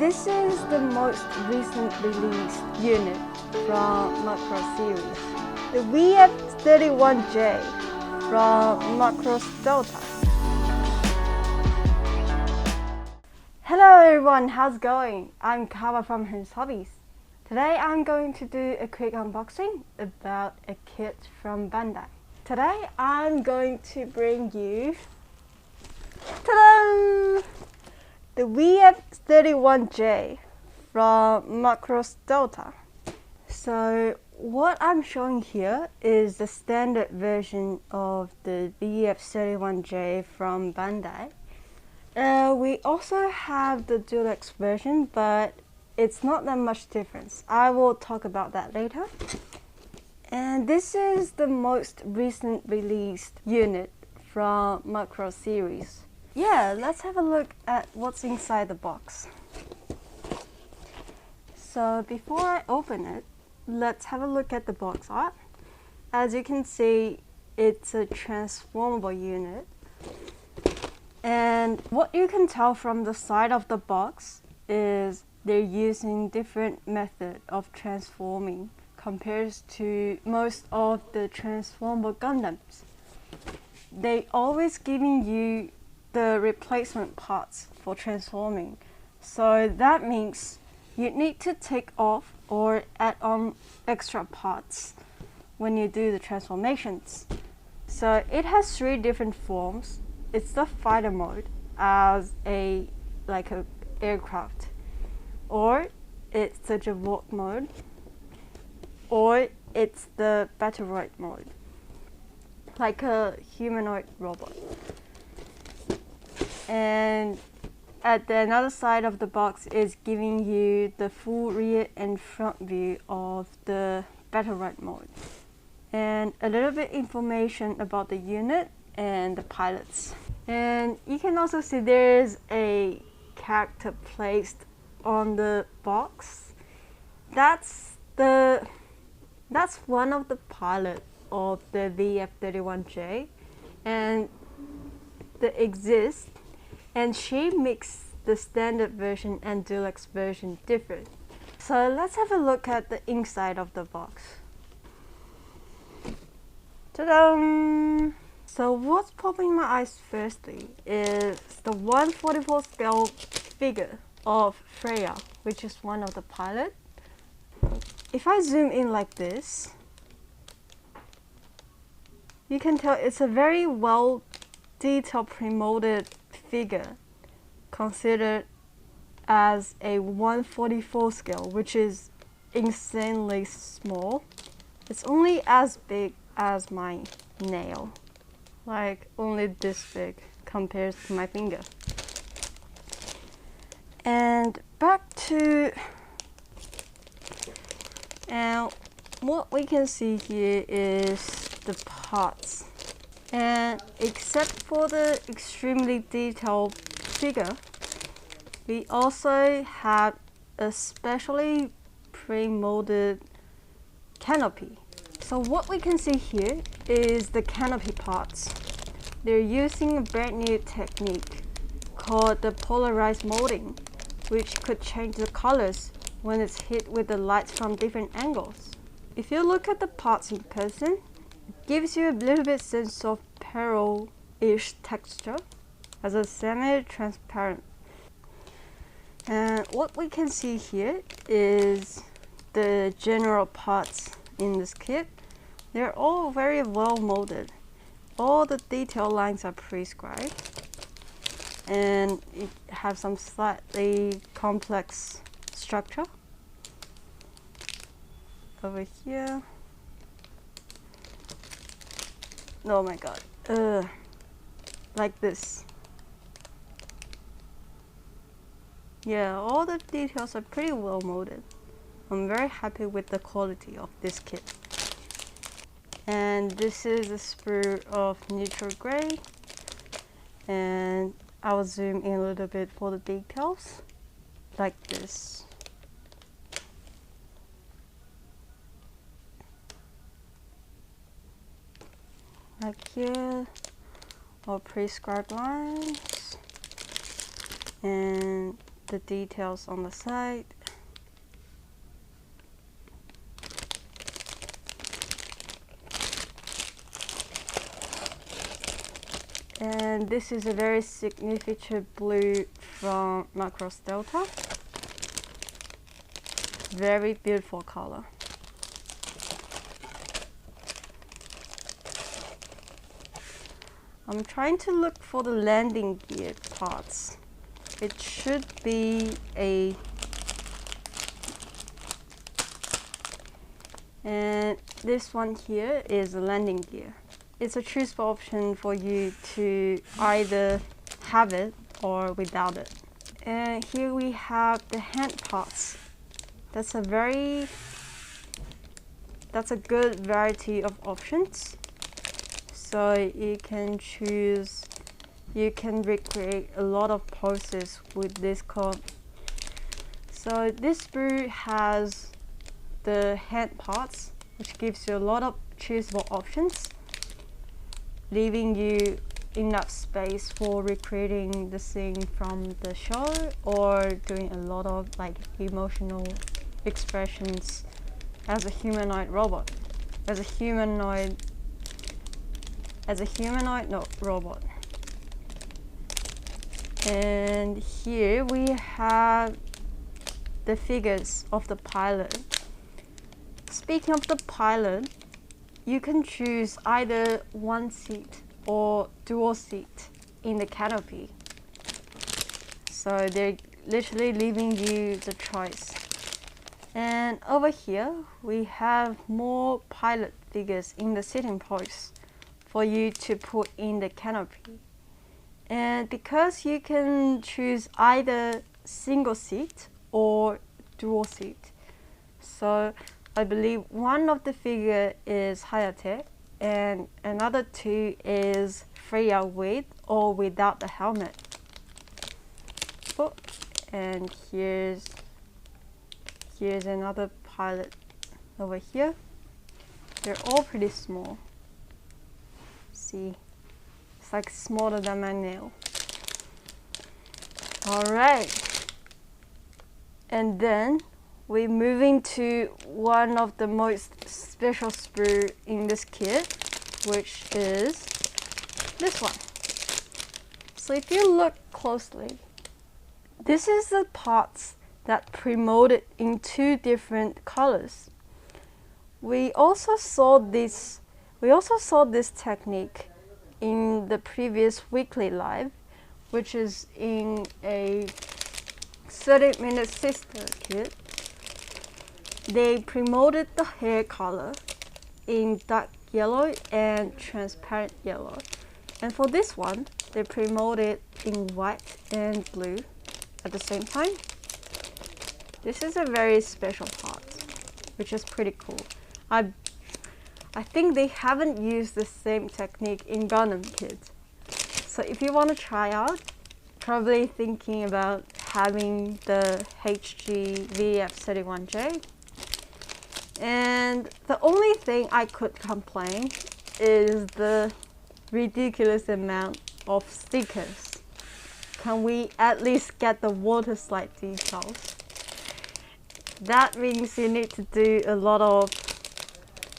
This is the most recent released unit from Macross series, the VF-31J from Macross Delta. Hello everyone, how's it going? I'm Kawa from Hearns Hobbies. Today I'm going to do a quick unboxing about a kit from BANDAI. Today I'm going to bring you ta-da! The VF-31J from Macross Delta. So what I'm showing here is the standard version of the VF-31J from BANDAI. We also have the deluxe version, but it's not that much difference. I will talk about that later. And this is the most recent released unit from Macross series. Yeah, let's have a look at what's inside the box. So before I open it, let's have a look at the box art. As you can see, it's a transformable unit. And what you can tell from the side of the box is they're using different method of transforming compared to most of the transformable Gundams. They always giving you the replacement parts for transforming. So that means you need to take off or add on extra parts when you do the transformations. So it has 3 different forms. It's the fighter mode as like a aircraft, or it's the Javok mode, or it's the battle droid mode, like a humanoid robot. And at the another side of the box is giving you the full rear and front view of the battle droid mode, and a little bit information about the unit and the pilots. And you can also see there's a character placed on the box. That's one of the pilots of the VF-31J, and the exist. And she makes the standard version and deluxe version different. So let's have a look at the inside of the box. Ta-da! So what's popping in my eyes firstly is the 1/44 scale figure of Freya, which is one of the pilot. If I zoom in like this, you can tell it's a very well detailed pre-molded figure, considered as a 1/44 scale, which is insanely small. It's only as big as my nail, like only this big compared to my finger. And back to, and what we can see here is the parts. And except for the extremely detailed figure, we also have a specially pre-molded canopy. So what we can see here is the canopy parts. They're using a brand new technique called the polarized molding, which could change the colors when it's hit with the lights from different angles. If you look at the parts in person, it gives you a little bit sense of pearl-ish texture as a semi-transparent. And what we can see here is the general parts in this kit. They're all very well molded. All the detail lines are prescribed, and it has some slightly complex structure over here. Oh my god, like this. Yeah, all the details are pretty well molded. I'm very happy with the quality of this kit. And this is a sprue of neutral gray, and I'll zoom in a little bit for the details, like this. Like here, all prescribed lines, and the details on the side. And this is a very significant blue from Macross Delta. Very beautiful color. I'm trying to look for the landing gear parts. It should be and this one here is a landing gear. It's a choosable option for you to either have it or without it. And here we have the hand parts. That's a good variety of options. So you can choose, you can recreate a lot of poses with this code. So this sprue has the hand parts, which gives you a lot of choosable options, leaving you enough space for recreating the scene from the show or doing a lot of like emotional expressions as a humanoid robot, robot. And here we have the figures of the pilot. Speaking of the pilot, you can choose either one seat or dual seat in the canopy. So they're literally leaving you the choice. And over here, we have more pilot figures in the sitting pose for you to put in the canopy. And because you can choose either single seat or dual seat, so I believe one of the figure is Hayate and another two is Freya with or without the helmet. Oh, and here's another pilot over here. They're all pretty small. See, it's like smaller than my nail. Alright, and then we're moving to one of the most special sprue in this kit, which is this one. So if you look closely, this is the parts that promoted in two different colors. We also saw this technique in the previous weekly live, which is in a 30-minute sister kit. They promoted the hair color in dark yellow and transparent yellow. And for this one, they promoted in white and blue at the same time. This is a very special part, which is pretty cool. I think they haven't used the same technique in Gundam kits. So if you want to try out, probably thinking about having the HG VF-31J. And the only thing I could complain is the ridiculous amount of stickers. Can we at least get the water slide details? That means you need to do a lot of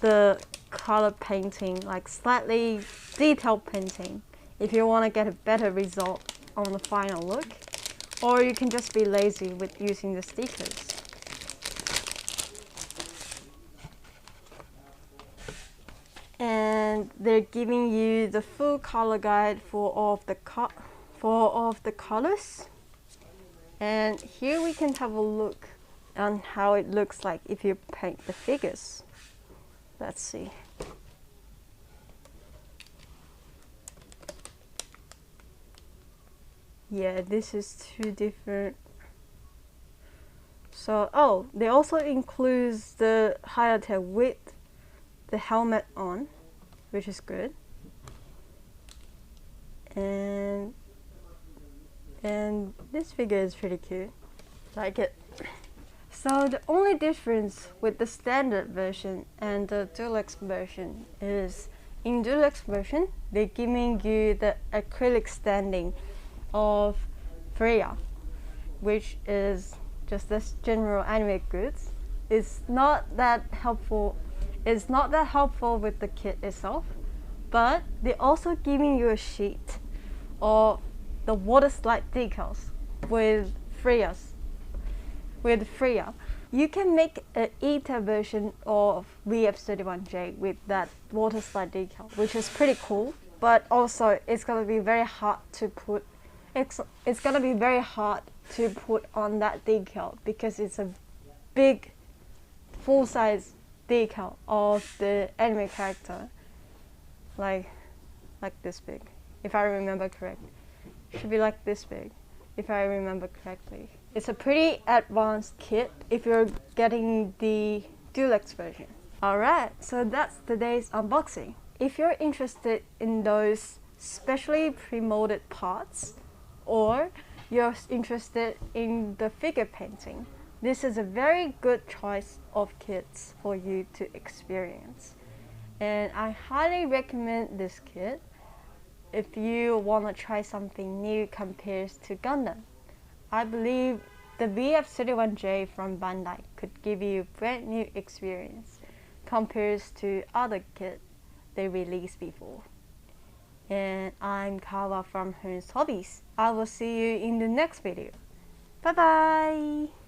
the color painting, like slightly detailed painting, if you want to get a better result on the final look. Or you can just be lazy with using the stickers. And they're giving you the full color guide for all of the colors. And here we can have a look on how it looks like if you paint the figures. Let's see. Yeah, this is two different. So, oh, they also includes the Hayate with the helmet on, which is good. And this figure is pretty cute. Like it. So the only difference with the standard version and the deluxe version is in deluxe version, they're giving you the acrylic standing of Freya. which is just this general anime goods, is not that helpful. It's not that helpful with the kit itself, but they're also giving you a sheet of the water slide decals with Freya. You can make an ETA version of VF-31J with that water slide decal, which is pretty cool, but also it's gonna be very hard to put. It's gonna be very hard to put on that decal because it's a big, full-size decal of the anime character, like this big, if I remember correctly. Should be like this big, if I remember correctly. It's a pretty advanced kit if you're getting the deluxe version. Alright, so that's today's unboxing. If you're interested in those specially pre-molded parts, or you're interested in the figure painting, this is a very good choice of kits for you to experience. And I highly recommend this kit if you want to try something new compared to Gundam. I believe the VF-31J from Bandai could give you a brand new experience compared to other kits they released before. And I'm Kawa from Hearns Hobbies. I will see you in the next video. Bye bye!